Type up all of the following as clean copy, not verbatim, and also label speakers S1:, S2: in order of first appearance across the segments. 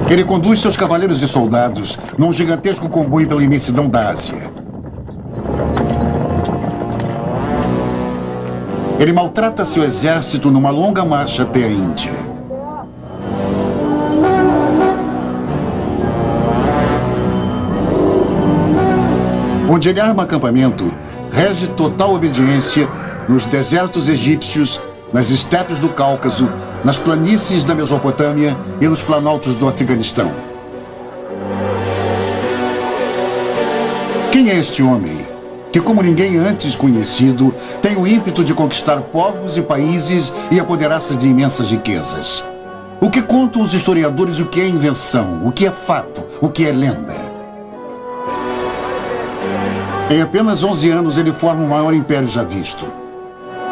S1: Ele conduz seus cavaleiros e soldados num gigantesco comboio pela imensidão da Ásia. Ele maltrata seu exército numa longa marcha até a Índia. Onde ele arma acampamento, rege total obediência nos desertos egípcios, nas estepes do Cáucaso, nas planícies da Mesopotâmia e nos planaltos do Afeganistão. Quem é este homem que, como ninguém antes conhecido, tem o ímpeto de conquistar povos e países e apoderar-se de imensas riquezas? O que contam os historiadores, o que é invenção, o que é fato, o que é lenda? Em apenas 11 anos, ele forma o maior império já visto.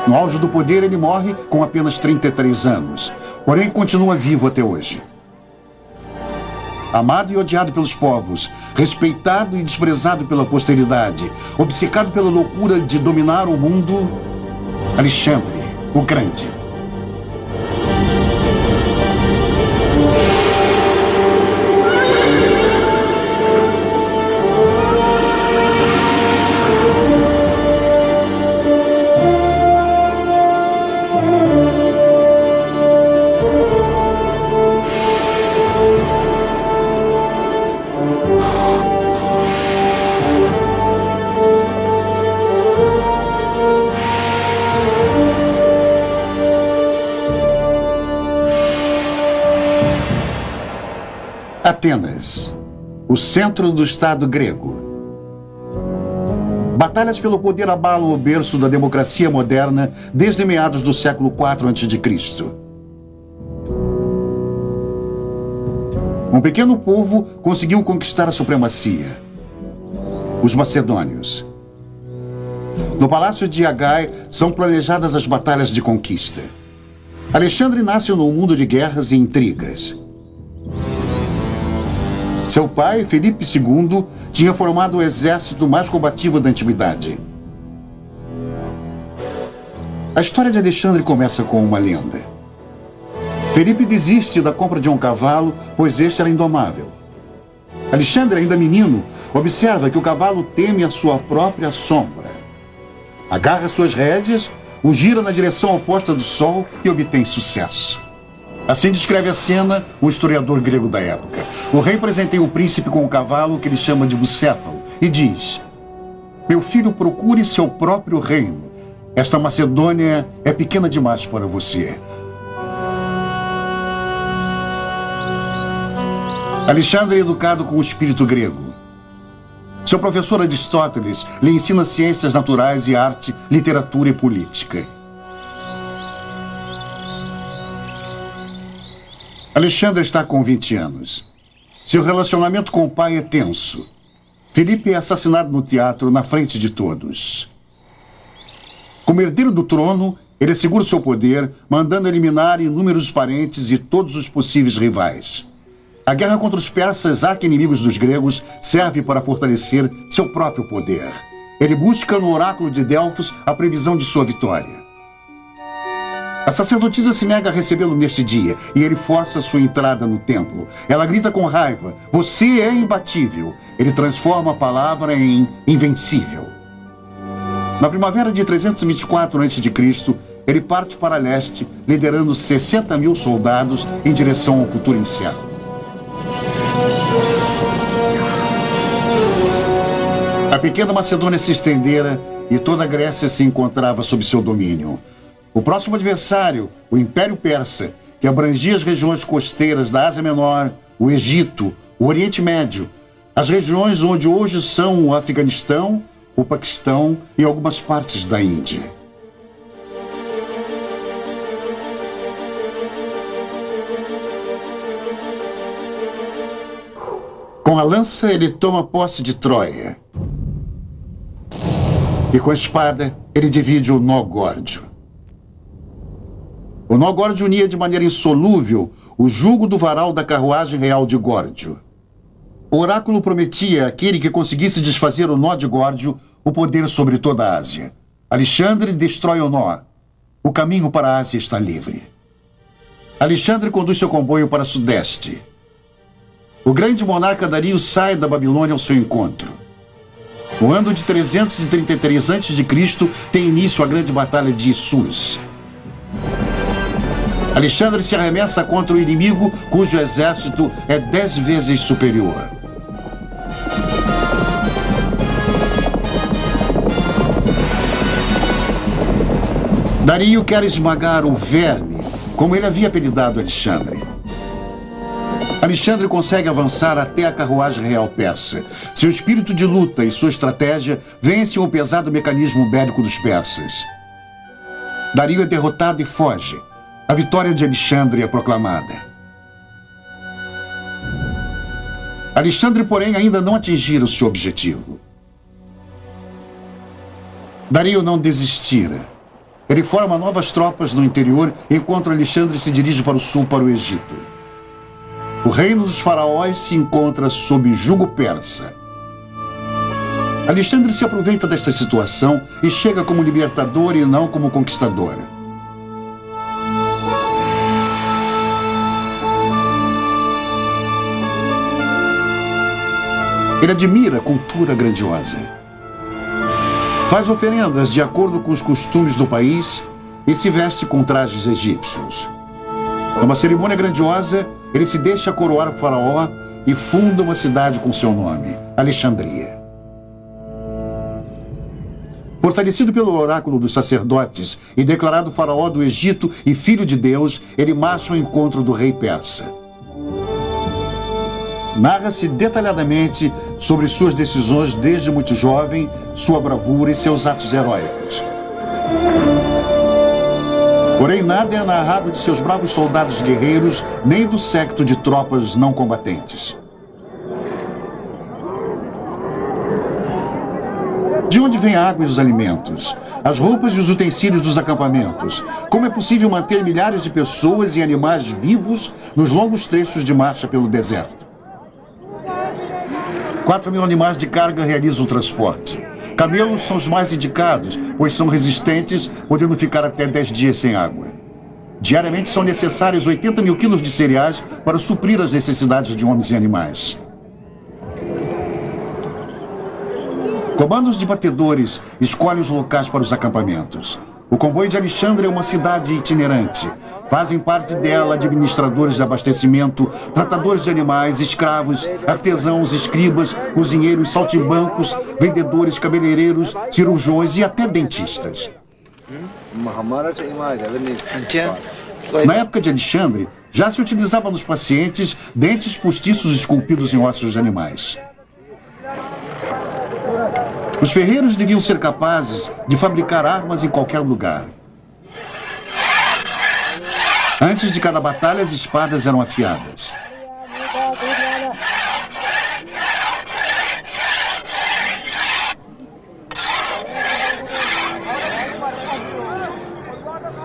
S1: No auge do poder, ele morre com apenas 33 anos, porém continua vivo até hoje. Amado e odiado pelos povos, respeitado e desprezado pela posteridade, obcecado pela loucura de dominar o mundo, Alexandre, o Grande. Atenas, o centro do Estado grego. Batalhas pelo poder abalam o berço da democracia moderna desde meados do século IV a.C. Um pequeno povo conseguiu conquistar a supremacia: os macedônios. No palácio de Agai são planejadas as batalhas de conquista. Alexandre nasce num mundo de guerras e intrigas. Seu pai, Filipe II, tinha formado o exército mais combativo da antiguidade. A história de Alexandre começa com uma lenda. Filipe desiste da compra de um cavalo, pois este era indomável. Alexandre, ainda menino, observa que o cavalo teme a sua própria sombra. Agarra suas rédeas, o gira na direção oposta do sol e obtém sucesso. Assim descreve a cena um historiador grego da época. O rei presenteia o príncipe com um cavalo que ele chama de bucéfalo e diz: "Meu filho, procure seu próprio reino. Esta Macedônia é pequena demais para você." Alexandre é educado com o espírito grego. Seu professor Aristóteles lhe ensina ciências naturais e arte, literatura e política. Alexandre está com 20 anos. Seu relacionamento com o pai é tenso. Filipe é assassinado no teatro na frente de todos. Como herdeiro do trono, ele assegura seu poder, mandando eliminar inúmeros parentes e todos os possíveis rivais. A guerra contra os persas, arqui-inimigos dos gregos, serve para fortalecer seu próprio poder. Ele busca no oráculo de Delfos a previsão de sua vitória. A sacerdotisa se nega a recebê-lo neste dia e ele força sua entrada no templo. Ela grita com raiva: "Você é imbatível." Ele transforma a palavra em invencível. Na primavera de 324 a.C., ele parte para leste, liderando 60.000 soldados em direção ao futuro inicial. A pequena Macedônia se estendera e toda a Grécia se encontrava sob seu domínio. O próximo adversário, o Império Persa, que abrangia as regiões costeiras da Ásia Menor, o Egito, o Oriente Médio, as regiões onde hoje são o Afeganistão, o Paquistão e algumas partes da Índia. Com a lança, ele toma posse de Troia. E com a espada, ele divide o nó górdio. O nó górdio unia de maneira insolúvel o jugo do varal da carruagem real de Górdio. O oráculo prometia àquele que conseguisse desfazer o nó de Górdio o poder sobre toda a Ásia. Alexandre destrói o nó. O caminho para a Ásia está livre. Alexandre conduz seu comboio para sudeste. o grande monarca Dario sai da Babilônia ao seu encontro. No ano de 333 a.C. tem início a grande batalha de Sus. Alexandre se arremessa contra o inimigo cujo exército é 10 vezes superior. Dario quer esmagar o verme, como ele havia apelidado Alexandre. Alexandre consegue avançar até a carruagem real persa. Seu espírito de luta e sua estratégia vencem o pesado mecanismo bélico dos persas. Dario é derrotado e foge. A vitória de Alexandre é proclamada. Alexandre, porém, ainda não atingira o seu objetivo. Dario não desistira. Ele forma novas tropas no interior, enquanto Alexandre se dirige para o sul, para o Egito. O reino dos faraós se encontra sob jugo persa. Alexandre se aproveita desta situação e chega como libertador e não como conquistador. Ele admira a cultura grandiosa. Faz oferendas de acordo com os costumes do país e se veste com trajes egípcios. Numa cerimônia grandiosa, ele se deixa coroar o faraó e funda uma cidade com seu nome, Alexandria. Fortalecido pelo oráculo dos sacerdotes e declarado faraó do Egito e filho de Deus, ele marcha ao encontro do rei persa. Narra-se detalhadamente sobre suas decisões desde muito jovem, sua bravura e seus atos heróicos. Porém, nada é narrado de seus bravos soldados guerreiros, nem do séquito de tropas não combatentes. De onde vem a água e os alimentos? As roupas e os utensílios dos acampamentos? Como é possível manter milhares de pessoas e animais vivos nos longos trechos de marcha pelo deserto? 4.000 animais de carga realizam o transporte. Camelos são os mais indicados, pois são resistentes, podendo ficar até 10 dias sem água. Diariamente são necessários 80.000 quilos de cereais para suprir as necessidades de homens e animais. Comandos de batedores escolhem os locais para os acampamentos. O comboio de Alexandre é uma cidade itinerante. Fazem parte dela administradores de abastecimento, tratadores de animais, escravos, artesãos, escribas, cozinheiros, saltimbancos, vendedores, cabeleireiros, cirurgiões e até dentistas. Na época de Alexandre, já se utilizava nos pacientes dentes postiços esculpidos em ossos de animais. Os ferreiros deviam ser capazes de fabricar armas em qualquer lugar. Antes de cada batalha, as espadas eram afiadas.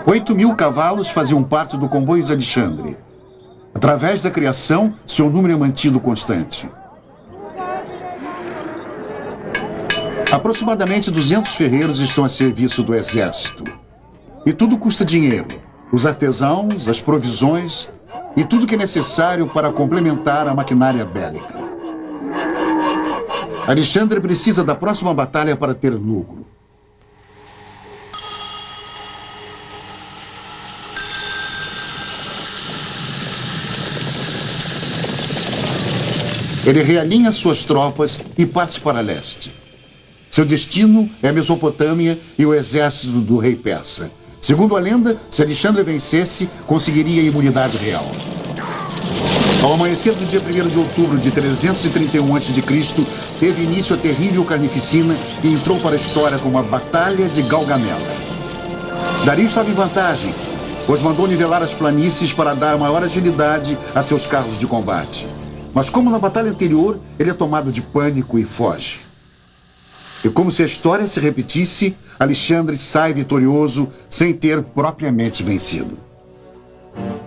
S1: Oito 8.000 cavalos faziam parte do comboio de Alexandre. Através da criação, seu número é mantido constante. Aproximadamente 200 ferreiros estão a serviço do exército. E tudo custa dinheiro. Os artesãos, as provisões e tudo que é necessário para complementar a maquinária bélica. Alexandre precisa da próxima batalha para ter lucro. Ele realinha suas tropas e parte para leste. Seu destino é a Mesopotâmia e o exército do rei persa. Segundo a lenda, se Alexandre vencesse, conseguiria a imunidade real. Ao amanhecer do dia 1º de outubro de 331 a.C., teve início a terrível carnificina que entrou para a história como a Batalha de Galgamela. Dario estava em vantagem, pois mandou nivelar as planícies para dar maior agilidade a seus carros de combate. Mas como na batalha anterior, ele é tomado de pânico e foge. E como se a história se repetisse, Alexandre sai vitorioso sem ter propriamente vencido.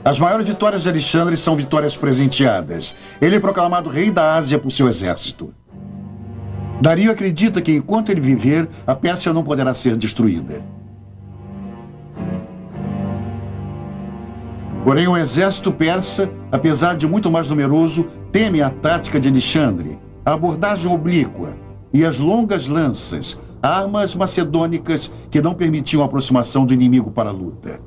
S1: As maiores vitórias de Alexandre são vitórias presenteadas. Ele é proclamado rei da Ásia por seu exército. Dario acredita que enquanto ele viver, a Pérsia não poderá ser destruída. Porém, o exército persa, apesar de muito mais numeroso, teme a tática de Alexandre, a abordagem oblíqua e as longas lanças, armas macedônicas que não permitiam a aproximação do inimigo para a luta.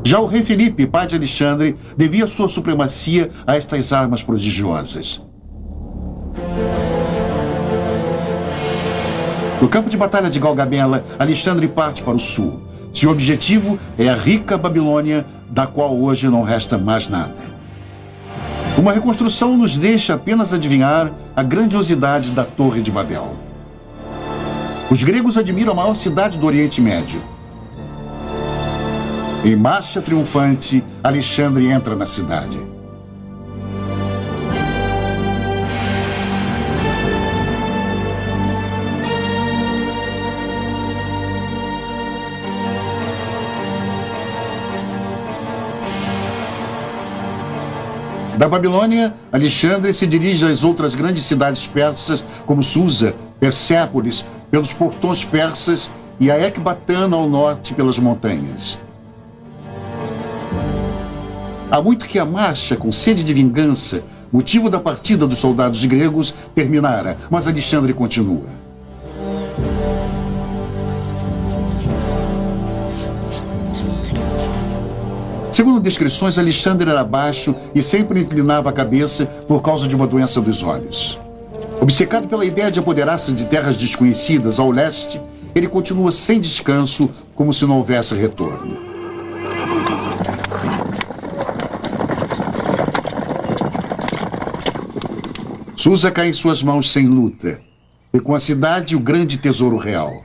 S1: Já o rei Filipe, pai de Alexandre, devia sua supremacia a estas armas prodigiosas. No campo de batalha de Galgamela, Alexandre parte para o sul. Seu objetivo é a rica Babilônia, da qual hoje não resta mais nada. Uma reconstrução nos deixa apenas adivinhar a grandiosidade da Torre de Babel. Os gregos admiram a maior cidade do Oriente Médio. Em marcha triunfante, Alexandre entra na cidade. Da Babilônia, Alexandre se dirige às outras grandes cidades persas, como Susa, Persépolis, pelos portões persas e a Ecbatana ao norte pelas montanhas. Há muito que a marcha, com sede de vingança, motivo da partida dos soldados gregos, terminara, mas Alexandre continua. Segundo descrições, Alexandre era baixo e sempre inclinava a cabeça por causa de uma doença dos olhos. Obcecado pela ideia de apoderar-se de terras desconhecidas ao leste, ele continua sem descanso, como se não houvesse retorno. Susa cai em suas mãos sem luta, e com a cidade o grande tesouro real.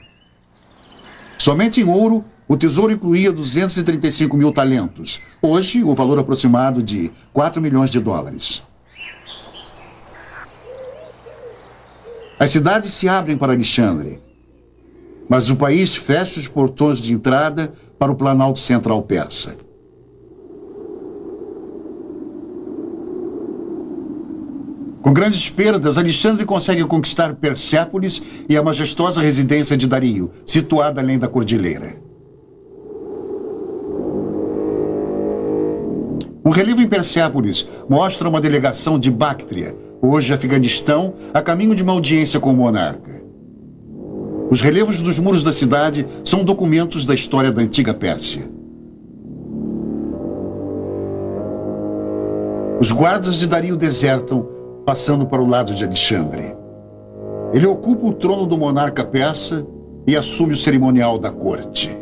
S1: Somente em ouro, o tesouro incluía 235 mil talentos, hoje o valor aproximado de 4 milhões de dólares. As cidades se abrem para Alexandre, mas o país fecha os portões de entrada para o Planalto Central persa. Com grandes perdas, Alexandre consegue conquistar Persépolis e a majestosa residência de Dario, situada além da cordilheira. Um relevo em Persépolis mostra uma delegação de Bactria, hoje Afeganistão, a caminho de uma audiência com o monarca. Os relevos dos muros da cidade são documentos da história da antiga Pérsia. Os guardas de Dario desertam, passando para o lado de Alexandre. Ele ocupa o trono do monarca persa e assume o cerimonial da corte.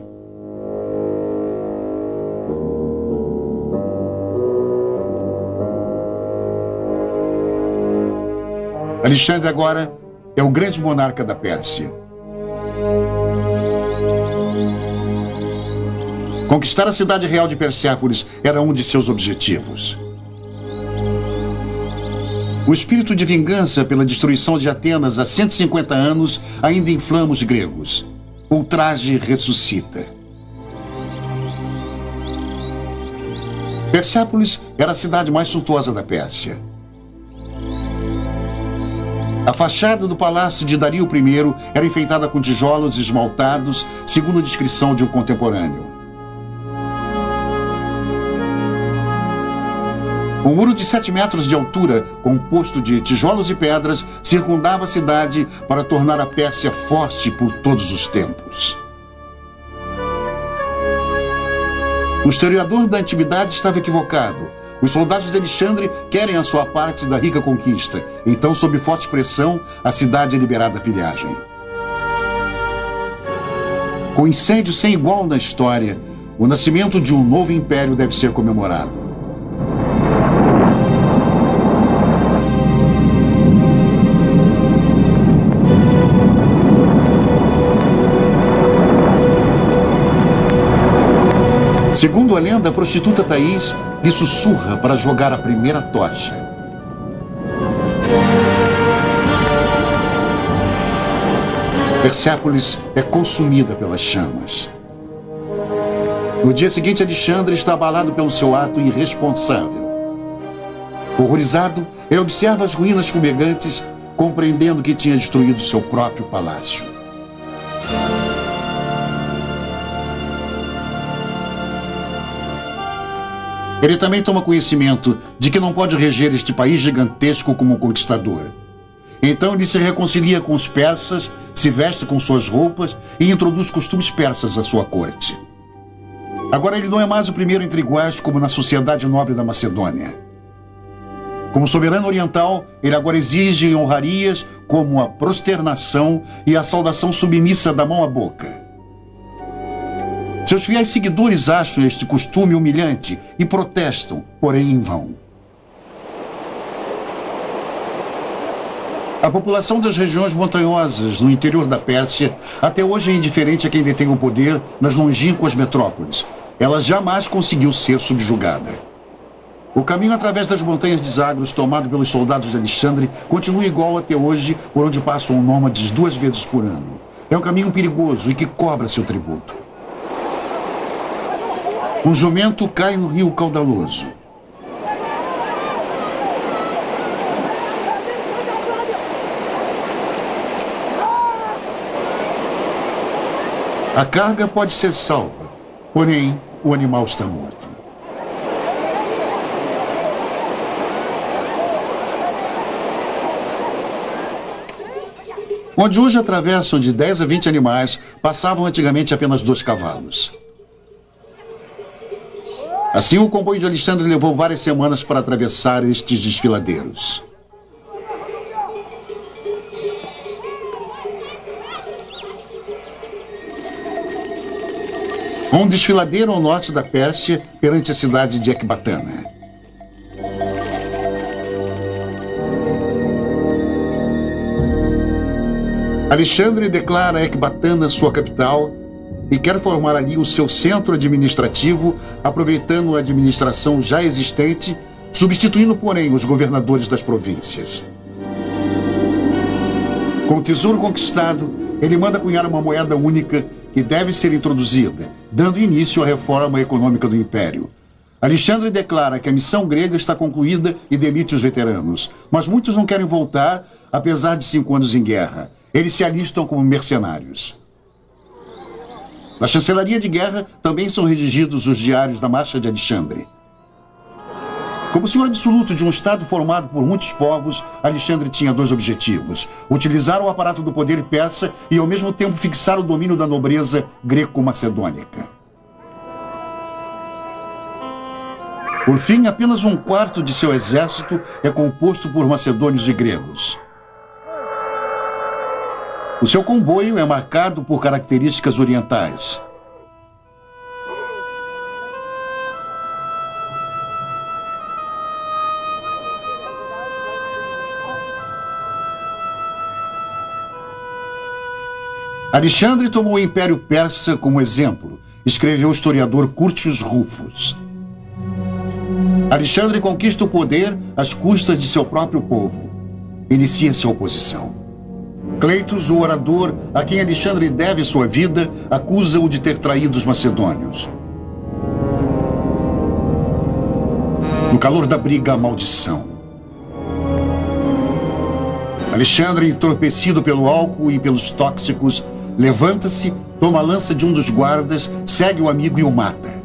S1: Alexandre agora é o grande monarca da Pérsia. Conquistar a cidade real de Persépolis era um de seus objetivos. O espírito de vingança pela destruição de Atenas há 150 anos ainda inflama os gregos. O ultraje ressuscita. Persépolis era a cidade mais suntuosa da Pérsia. A fachada do palácio de Dario I era enfeitada com tijolos esmaltados, segundo a descrição de um contemporâneo. Um muro de 7 metros de altura, composto de tijolos e pedras, circundava a cidade para tornar a Pérsia forte por todos os tempos. O historiador da antiguidade estava equivocado. Os soldados de Alexandre querem a sua parte da rica conquista. Então, sob forte pressão, a cidade é liberada à pilhagem. Com incêndio sem igual na história, o nascimento de um novo império deve ser comemorado. Segundo a lenda, a prostituta Thaís lhe sussurra para jogar a primeira tocha. Persépolis é consumida pelas chamas. No dia seguinte, Alexandre está abalado pelo seu ato irresponsável. Horrorizado, ele observa as ruínas fumegantes, compreendendo que tinha destruído seu próprio palácio. Ele também toma conhecimento de que não pode reger este país gigantesco como um conquistador. Então ele se reconcilia com os persas, se veste com suas roupas e introduz costumes persas à sua corte. Agora ele não é mais o primeiro entre iguais como na sociedade nobre da Macedônia. Como soberano oriental, ele agora exige honrarias como a prosternação e a saudação submissa da mão à boca. Seus fiéis seguidores acham este costume humilhante e protestam, porém em vão. A população das regiões montanhosas no interior da Pérsia até hoje é indiferente a quem detém o poder nas longínquas metrópoles. Ela jamais conseguiu ser subjugada. O caminho através das montanhas de Zagros, tomado pelos soldados de Alexandre, continua igual até hoje, por onde passam nômades 2 vezes por ano. É um caminho perigoso e que cobra seu tributo. Um jumento cai no rio caudaloso. A carga pode ser salva, porém, o animal está morto. Onde hoje atravessam de 10 a 20 animais, passavam antigamente apenas 2 cavalos. Assim, o comboio de Alexandre levou várias semanas para atravessar estes desfiladeiros. Um desfiladeiro ao norte da Pérsia, perante a cidade de Ecbatana. Alexandre declara Ecbatana sua capital e quer formar ali o seu centro administrativo, aproveitando a administração já existente, substituindo, porém, os governadores das províncias. Com o tesouro conquistado, ele manda cunhar uma moeda única que deve ser introduzida, dando início à reforma econômica do Império. Alexandre declara que a missão grega está concluída e demite os veteranos, mas muitos não querem voltar, apesar de 5 anos em guerra. Eles se alistam como mercenários. Na chancelaria de guerra também são redigidos os diários da marcha de Alexandre. Como senhor absoluto de um estado formado por muitos povos, Alexandre tinha 2 objetivos: utilizar o aparato do poder persa e, ao mesmo tempo, fixar o domínio da nobreza greco-macedônica. Por fim, apenas 1/4 de seu exército é composto por macedônios e gregos. O seu comboio é marcado por características orientais. Alexandre tomou o Império Persa como exemplo, escreveu o historiador Curtius Rufus. Alexandre conquista o poder às custas de seu próprio povo. Inicia-se a oposição. Cleitos, o orador a quem Alexandre deve sua vida, acusa-o de ter traído os macedônios. No calor da briga, a maldição. Alexandre, entorpecido pelo álcool e pelos tóxicos, levanta-se, toma a lança de um dos guardas, segue o amigo e o mata.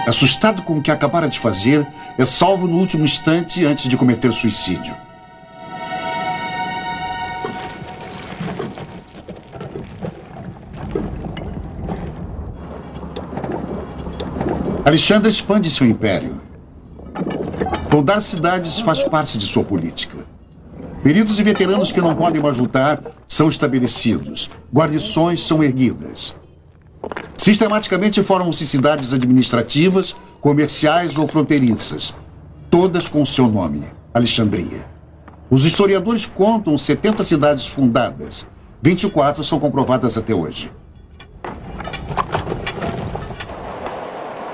S1: Assustado com o que acabara de fazer, é salvo no último instante antes de cometer suicídio. Alexandre expande seu império. Fundar cidades faz parte de sua política. Feridos e veteranos que não podem mais lutar são estabelecidos. Guarnições são erguidas. Sistematicamente formam-se cidades administrativas, comerciais ou fronteiriças, todas com seu nome, Alexandria. Os historiadores contam 70 cidades fundadas. 24 são comprovadas até hoje.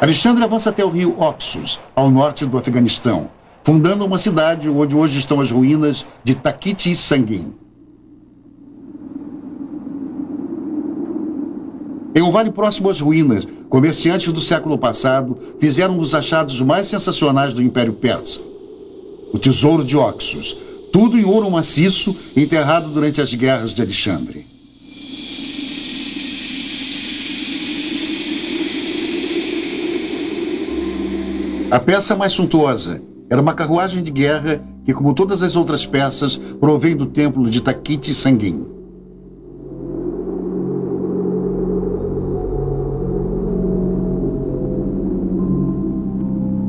S1: Alexandre avança até o rio Oxus, ao norte do Afeganistão, fundando uma cidade onde hoje estão as ruínas de Takiti e Sangin. Em um vale próximo às ruínas, comerciantes do século passado fizeram um dos achados mais sensacionais do Império Persa: o tesouro de Oxus, tudo em ouro maciço, enterrado durante as guerras de Alexandre. A peça mais suntuosa era uma carruagem de guerra que, como todas as outras peças, provém do templo de Takiti Sangin.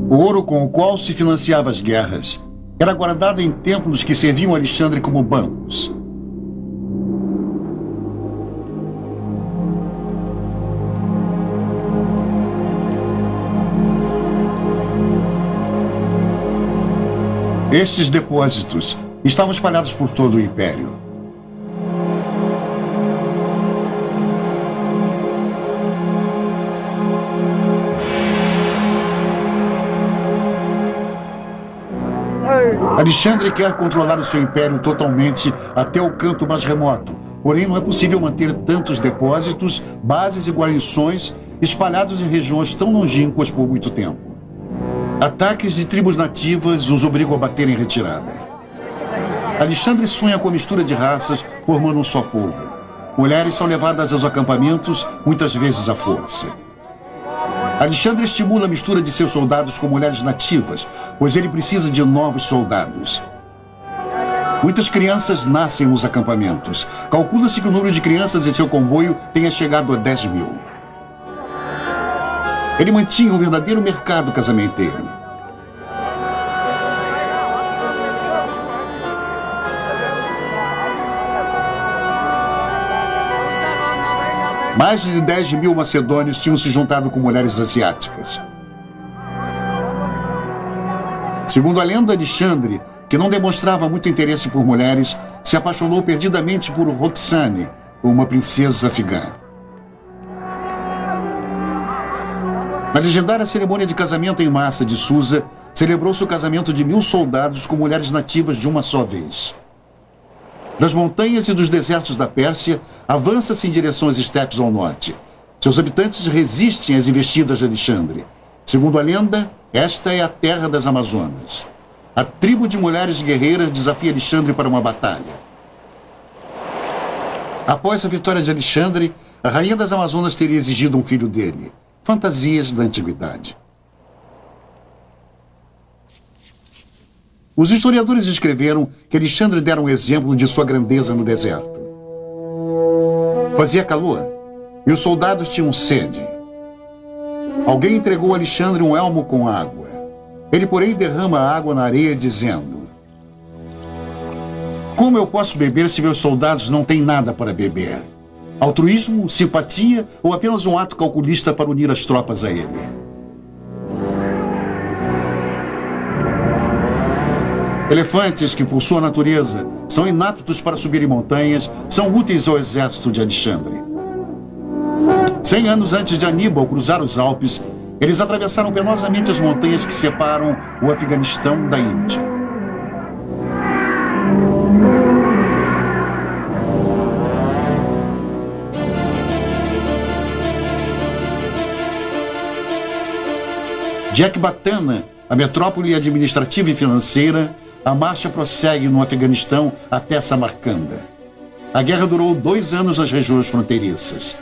S1: O ouro com o qual se financiava as guerras era guardado em templos que serviam a Alexandre como bancos. Estes depósitos estavam espalhados por todo o Império. Alexandre quer controlar o seu império totalmente até o canto mais remoto, porém não é possível manter tantos depósitos, bases e guarnições espalhados em regiões tão longínquas por muito tempo. Ataques de tribos nativas os obrigam a bater em retirada. Alexandre sonha com a mistura de raças, formando um só povo. Mulheres são levadas aos acampamentos, muitas vezes à força. Alexandre estimula a mistura de seus soldados com mulheres nativas, pois ele precisa de novos soldados. Muitas crianças nascem nos acampamentos. Calcula-se que o número de crianças em seu comboio tenha chegado a 10 mil. Ele mantinha um verdadeiro mercado casamenteiro. Mais de 10 mil macedônios tinham se juntado com mulheres asiáticas. Segundo a lenda, Alexandre, que não demonstrava muito interesse por mulheres, se apaixonou perdidamente por Roxane, uma princesa afegã. Na legendária cerimônia de casamento em massa de Susa, celebrou-se o casamento de 1000 soldados com mulheres nativas de uma só vez. Das montanhas e dos desertos da Pérsia, avança-se em direção às estepes ao norte. Seus habitantes resistem às investidas de Alexandre. Segundo a lenda, esta é a terra das Amazonas. A tribo de mulheres guerreiras desafia Alexandre para uma batalha. Após a vitória de Alexandre, a rainha das Amazonas teria exigido um filho dele. Fantasias da antiguidade. Os historiadores escreveram que Alexandre dera um exemplo de sua grandeza no deserto. Fazia calor e os soldados tinham sede. Alguém entregou a Alexandre um elmo com água. Ele, porém, derrama a água na areia, dizendo: "Como eu posso beber se meus soldados não têm nada para beber? Altruísmo, simpatia ou apenas um ato calculista para unir as tropas a ele?" Elefantes que, por sua natureza, são inaptos para subir em montanhas, são úteis ao exército de Alexandre. 100 anos antes de Aníbal cruzar os Alpes, eles atravessaram penosamente as montanhas que separam o Afeganistão da Índia. De Ecbatana, a metrópole administrativa e financeira, a marcha prossegue no Afeganistão até Samarcanda. A guerra durou 2 anos nas regiões fronteiriças.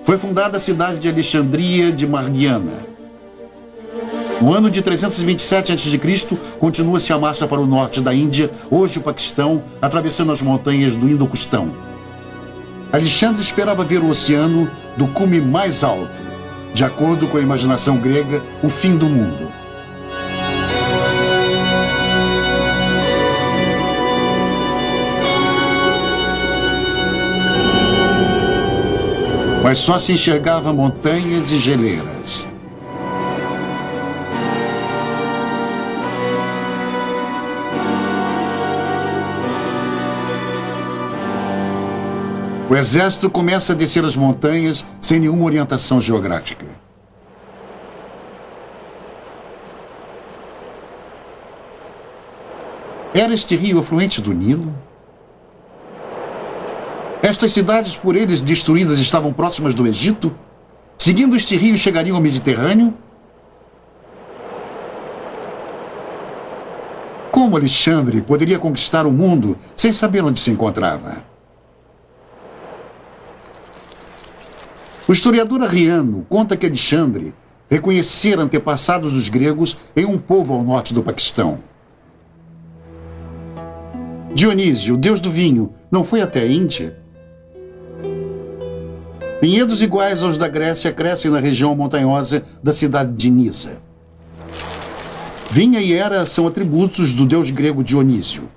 S1: Foi fundada a cidade de Alexandria de Margiana. No ano de 327 a.C., continua-se a marcha para o norte da Índia, hoje o Paquistão, atravessando as montanhas do Indo-Custão. Alexandre esperava ver o oceano do cume mais alto, de acordo com a imaginação grega, o fim do mundo. Mas só se enxergava montanhas e geleiras. O exército começa a descer as montanhas sem nenhuma orientação geográfica. Era este rio afluente do Nilo? Estas cidades por eles destruídas estavam próximas do Egito? Seguindo este rio chegariam ao Mediterrâneo? Como Alexandre poderia conquistar o mundo sem saber onde se encontrava? O historiador Arriano conta que Alexandre, reconhecer antepassados dos gregos em um povo ao norte do Paquistão. Dionísio, o deus do vinho, não foi até a Índia? Vinhedos iguais aos da Grécia crescem na região montanhosa da cidade de Nisa. Vinha e era são atributos do deus grego Dionísio.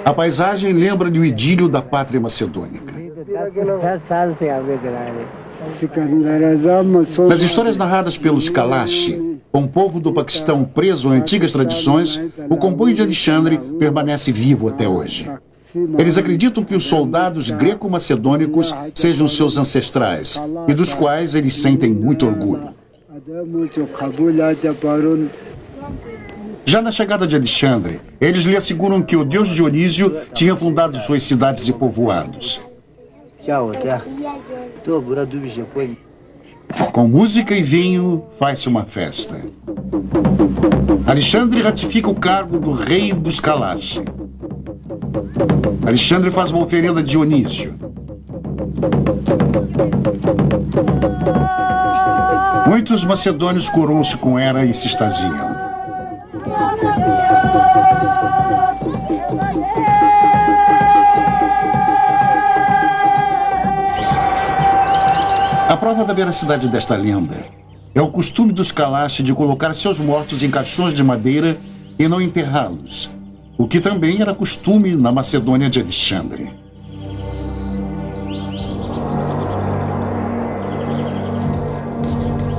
S1: A paisagem lembra-lhe o idílio da pátria macedônica. Nas histórias narradas pelos Kalashi, um povo do Paquistão preso a antigas tradições, o comboio de Alexandre permanece vivo até hoje. Eles acreditam que os soldados greco-macedônicos sejam seus ancestrais e dos quais eles sentem muito orgulho. Já na chegada de Alexandre, eles lhe asseguram que o deus Dionísio tinha fundado suas cidades e povoados. Com música e vinho, faz-se uma festa. Alexandre ratifica o cargo do rei dos Kalashi. Alexandre faz uma oferenda a Dionísio. Muitos macedônios coroam-se com Hera e se extasiam. A prova da veracidade desta lenda é o costume dos Kalashi de colocar seus mortos em caixões de madeira e não enterrá-los, o que também era costume na Macedônia de Alexandre.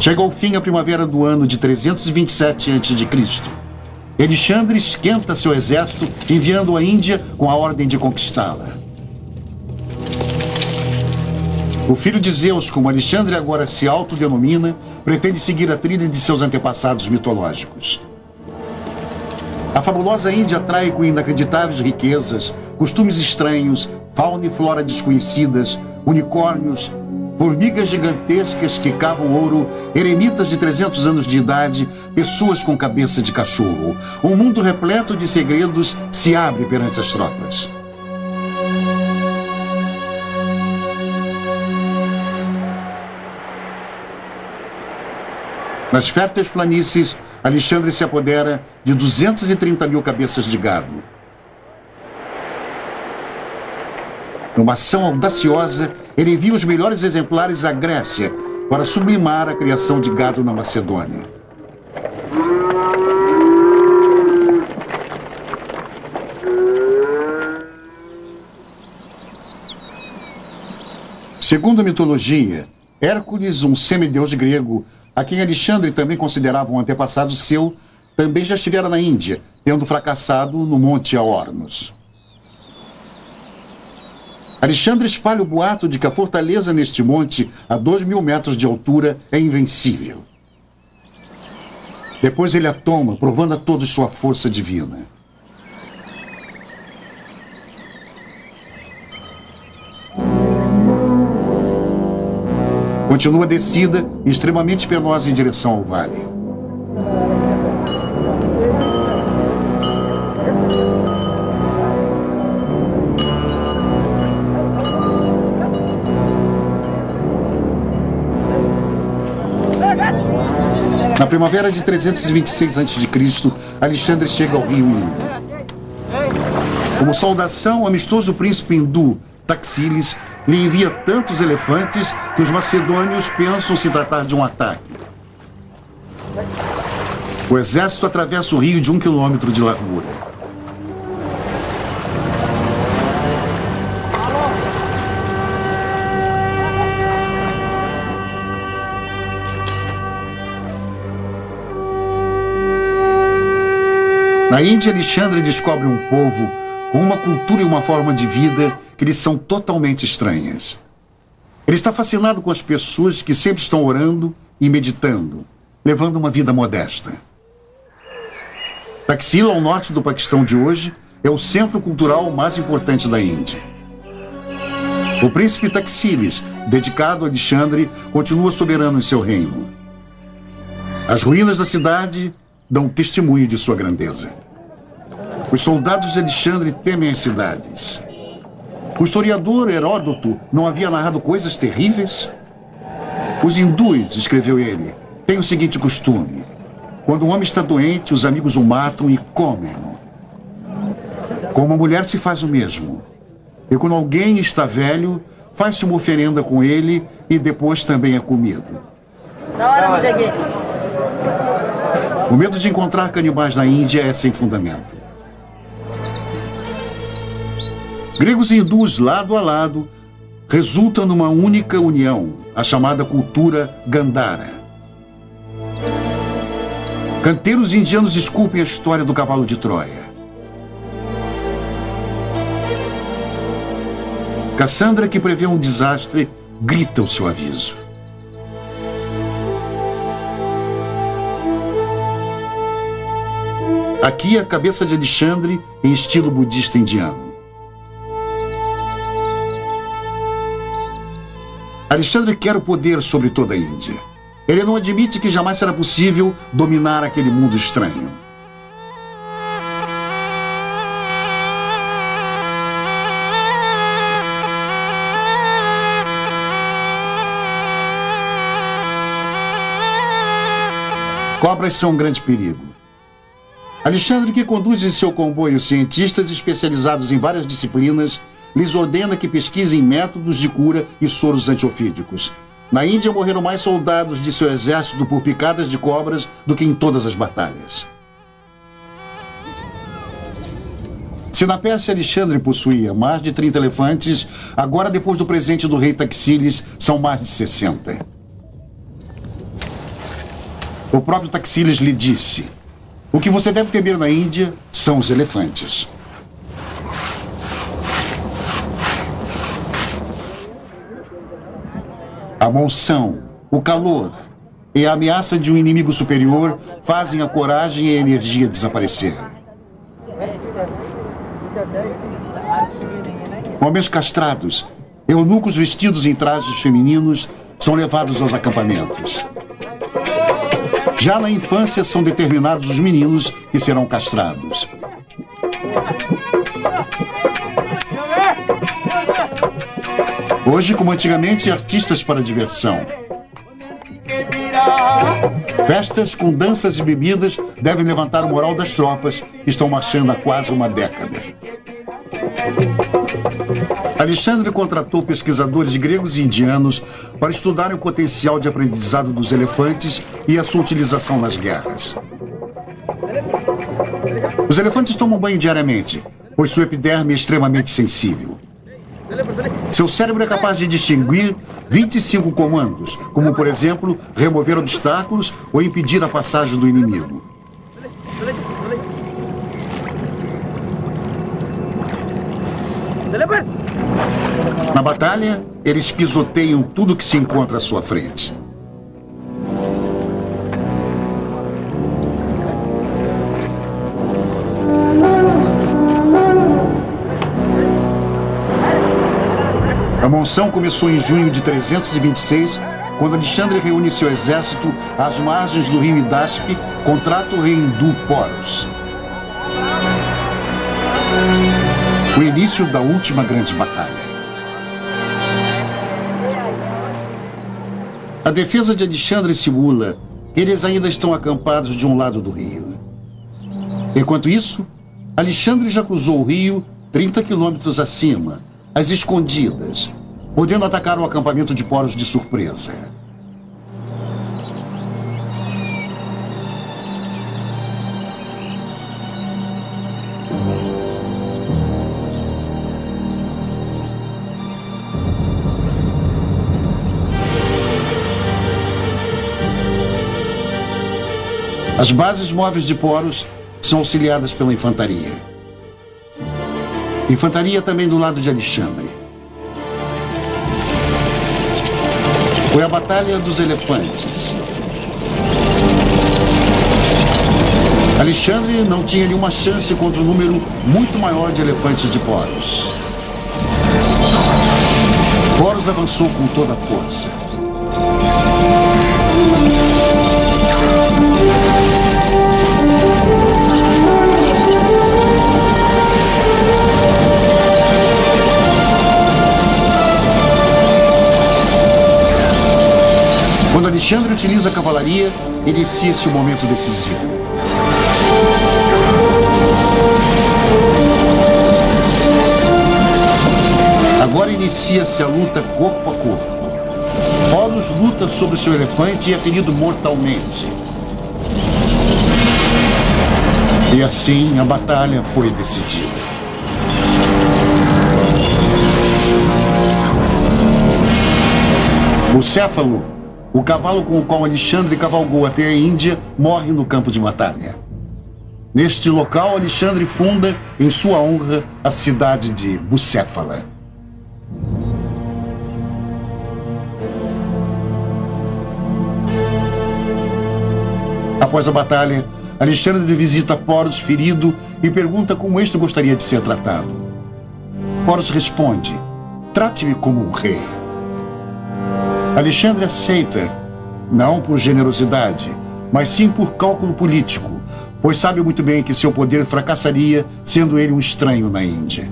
S1: Chega ao fim a primavera do ano de 327 a.C. Alexandre esquenta seu exército, enviando-o à Índia com a ordem de conquistá-la. O filho de Zeus, como Alexandre agora se autodenomina, pretende seguir a trilha de seus antepassados mitológicos. A fabulosa Índia atrai com inacreditáveis riquezas, costumes estranhos, fauna e flora desconhecidas, unicórnios, formigas gigantescas que cavam ouro, eremitas de 300 anos de idade, pessoas com cabeça de cachorro. Um mundo repleto de segredos se abre perante as tropas. Nas férteis planícies, Alexandre se apodera de 230 mil cabeças de gado. Numa ação audaciosa, ele envia os melhores exemplares à Grécia para sublimar a criação de gado na Macedônia. Segundo a mitologia, Hércules, um semideus grego, a quem Alexandre também considerava um antepassado seu, também já estivera na Índia, tendo fracassado no Monte Aornos. Alexandre espalha o boato de que a fortaleza neste monte, a 2.000 metros de altura, é invencível. Depois ele a toma, provando a todos sua força divina. Continua a descida, extremamente penosa em direção ao vale. Na primavera de 326 a.C., Alexandre chega ao rio Indo. Como saudação, o amistoso príncipe hindu Taxílis lhe envia tantos elefantes que os macedônios pensam se tratar de um ataque. O exército atravessa o rio de 1 quilômetro de largura. Na Índia, Alexandre descobre um povo com uma cultura e uma forma de vida que lhes são totalmente estranhas. Ele está fascinado com as pessoas que sempre estão orando e meditando, levando uma vida modesta. Taxila, ao norte do Paquistão de hoje, é o centro cultural mais importante da Índia. O príncipe Taxílis, dedicado a Alexandre, continua soberano em seu reino. As ruínas da cidade dão testemunho de sua grandeza. Os soldados de Alexandre temem as cidades. O historiador Heródoto não havia narrado coisas terríveis? Os hindus, escreveu ele, têm o seguinte costume. Quando um homem está doente, os amigos o matam e comem-no. Com uma mulher se faz o mesmo. E quando alguém está velho, faz-se uma oferenda com ele e depois também é comido. O medo de encontrar canibais na Índia é sem fundamento. Gregos e hindus, lado a lado, resultam numa única união, a chamada cultura Gandhara. Canteiros indianos esculpem a história do cavalo de Troia. Cassandra, que prevê um desastre, grita o seu aviso. Aqui a cabeça de Alexandre em estilo budista indiano. Alexandre quer o poder sobre toda a Índia. Ele não admite que jamais será possível dominar aquele mundo estranho. Cobras são um grande perigo. Alexandre, que conduz em seu comboio cientistas especializados em várias disciplinas, lhes ordena que pesquisem métodos de cura e soros antiofídicos. Na Índia morreram mais soldados de seu exército por picadas de cobras do que em todas as batalhas. Se na Pérsia Alexandre possuía mais de 30 elefantes, agora, depois do presente do rei Taxílides, são mais de 60. O próprio Taxílides lhe disse: o que você deve temer na Índia são os elefantes. A monção, o calor e a ameaça de um inimigo superior fazem a coragem e a energia desaparecer. Homens castrados, eunucos vestidos em trajes femininos, são levados aos acampamentos. Já na infância são determinados os meninos que serão castrados. Hoje, como antigamente, artistas para diversão. Festas com danças e bebidas devem levantar o moral das tropas que estão marchando há quase uma década. Alexandre contratou pesquisadores gregos e indianos para estudarem o potencial de aprendizado dos elefantes e a sua utilização nas guerras. Os elefantes tomam banho diariamente, pois sua epiderme é extremamente sensível. Seu cérebro é capaz de distinguir 25 comandos, como, por exemplo, remover obstáculos ou impedir a passagem do inimigo. Na batalha, eles pisoteiam tudo que se encontra à sua frente. A monção começou em junho de 326, quando Alexandre reúne seu exército às margens do rio Hidaspe, contrata o rei hindu Poros. O início da última grande batalha. A defesa de Alexandre simula que eles ainda estão acampados de um lado do rio. Enquanto isso, Alexandre já cruzou o rio 30 quilômetros acima, às escondidas, podendo atacar o acampamento de Poros de surpresa. As bases móveis de Poros são auxiliadas pela infantaria. Infantaria também do lado de Alexandre. Foi a Batalha dos Elefantes. Alexandre não tinha nenhuma chance contra um número muito maior de elefantes de Poros. Poros avançou com toda a força. Alexandre utiliza a cavalaria, inicia-se o momento decisivo. Agora inicia-se a luta corpo a corpo. Horus luta sobre seu elefante e é ferido mortalmente. E assim a batalha foi decidida. Bucéfalo, o cavalo com o qual Alexandre cavalgou até a Índia, morre no campo de batalha. Neste local, Alexandre funda, em sua honra, a cidade de Bucéfala. Após a batalha, Alexandre visita Poros ferido e pergunta como este gostaria de ser tratado. Poros responde: trate-me como um rei. Alexandre aceita, não por generosidade, mas sim por cálculo político, pois sabe muito bem que seu poder fracassaria sendo ele um estranho na Índia.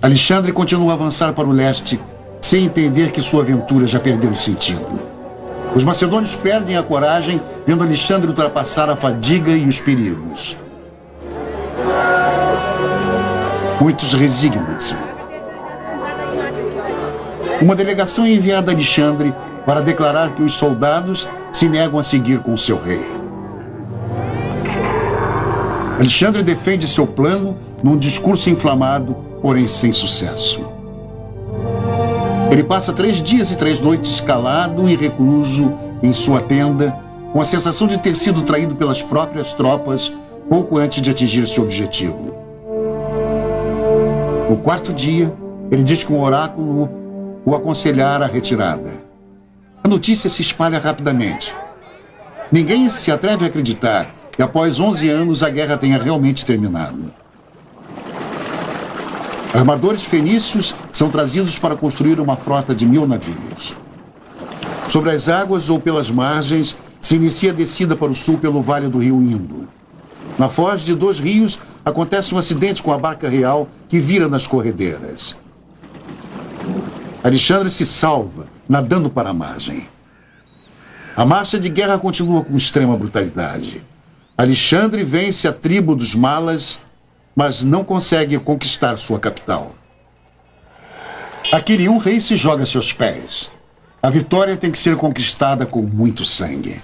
S1: Alexandre continua a avançar para o leste, sem entender que sua aventura já perdeu o sentido. Os macedônios perdem a coragem, vendo Alexandre ultrapassar a fadiga e os perigos. Muitos resignam-se. Uma delegação é enviada a Alexandre para declarar que os soldados se negam a seguir com seu rei. Alexandre defende seu plano num discurso inflamado, porém sem sucesso. Ele passa 3 dias e 3 noites calado e recluso em sua tenda, com a sensação de ter sido traído pelas próprias tropas pouco antes de atingir seu objetivo. No 4º dia, ele diz que um oráculo o aconselhara a retirada. A notícia se espalha rapidamente. Ninguém se atreve a acreditar que após 11 anos a guerra tenha realmente terminado. Armadores fenícios são trazidos para construir uma frota de 1000 navios. Sobre as águas ou pelas margens, se inicia a descida para o sul pelo vale do rio Indo. Na foz de 2 rios, acontece um acidente com a barca real que vira nas corredeiras. Alexandre se salva, nadando para a margem. A marcha de guerra continua com extrema brutalidade. Alexandre vence a tribo dos Malas, mas não consegue conquistar sua capital. Aquele um rei se joga a seus pés. A vitória tem que ser conquistada com muito sangue.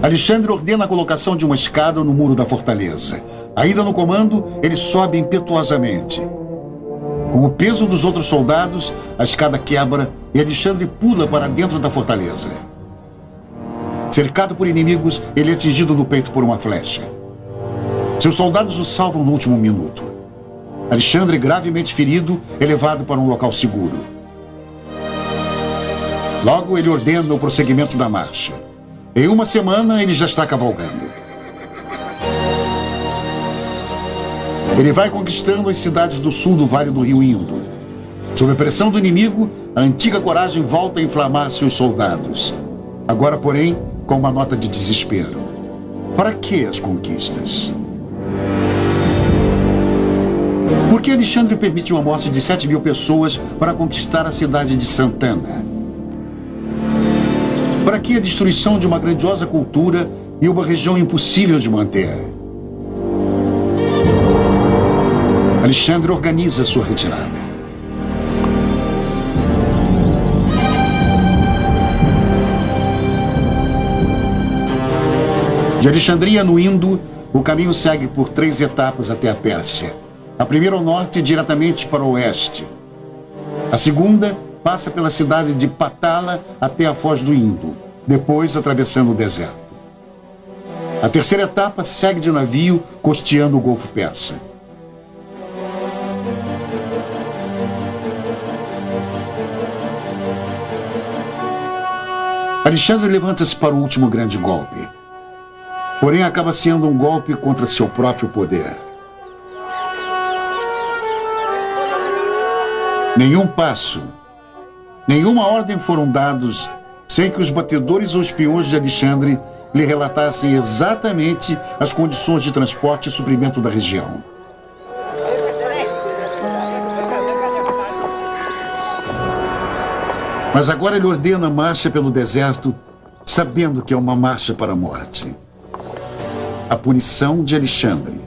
S1: Alexandre ordena a colocação de uma escada no muro da fortaleza. Ainda no comando, ele sobe impetuosamente. Com o peso dos outros soldados, a escada quebra e Alexandre pula para dentro da fortaleza. Cercado por inimigos, ele é atingido no peito por uma flecha. Seus soldados o salvam no último minuto. Alexandre, gravemente ferido, é levado para um local seguro. Logo, ele ordena o prosseguimento da marcha. Em 1 semana, ele já está cavalgando. Ele vai conquistando as cidades do sul do Vale do Rio Indo. Sob a pressão do inimigo, a antiga coragem volta a inflamar seus soldados. Agora, porém, com uma nota de desespero. Para que as conquistas? Por que Alexandre permitiu a morte de 7.000 pessoas para conquistar a cidade de Santana? Para que a destruição de uma grandiosa cultura e uma região impossível de manter? Alexandre organiza sua retirada. De Alexandria no Indo, o caminho segue por 3 etapas até a Pérsia. A primeira ao norte, diretamente para o oeste. A segunda passa pela cidade de Patala até a foz do Indo, depois atravessando o deserto. A terceira etapa segue de navio, costeando o Golfo Persa. Alexandre levanta-se para o último grande golpe. Porém, acaba sendo um golpe contra seu próprio poder. Nenhum passo, nenhuma ordem foram dados sem que os batedores ou espiões de Alexandre lhe relatassem exatamente as condições de transporte e suprimento da região. Mas agora ele ordena a marcha pelo deserto, sabendo que é uma marcha para a morte. A punição de Alexandre.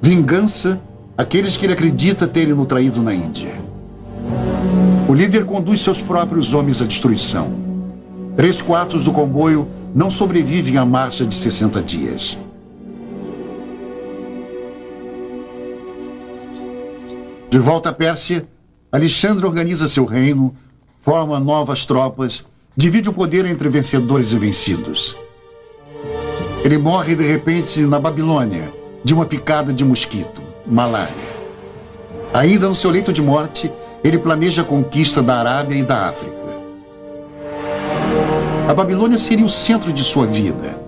S1: Vingança àqueles que ele acredita terem o traído na Índia. O líder conduz seus próprios homens à destruição. 3/4 do comboio não sobrevivem à marcha de 60 dias. De volta à Pérsia, Alexandre organiza seu reino, forma novas tropas, divide o poder entre vencedores e vencidos. Ele morre de repente na Babilônia, de uma picada de mosquito, malária. Ainda no seu leito de morte, ele planeja a conquista da Arábia e da África. A Babilônia seria o centro de sua vida,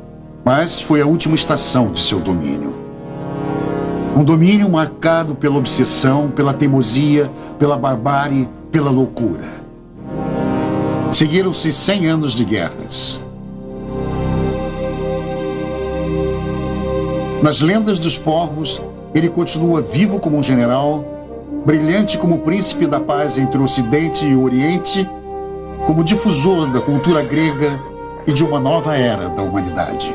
S1: mas foi a última estação de seu domínio. Um domínio marcado pela obsessão, pela teimosia, pela barbárie, pela loucura. Seguiram-se 100 anos de guerras. Nas lendas dos povos, ele continua vivo como um general, brilhante como príncipe da paz entre o Ocidente e o Oriente, como difusor da cultura grega e de uma nova era da humanidade.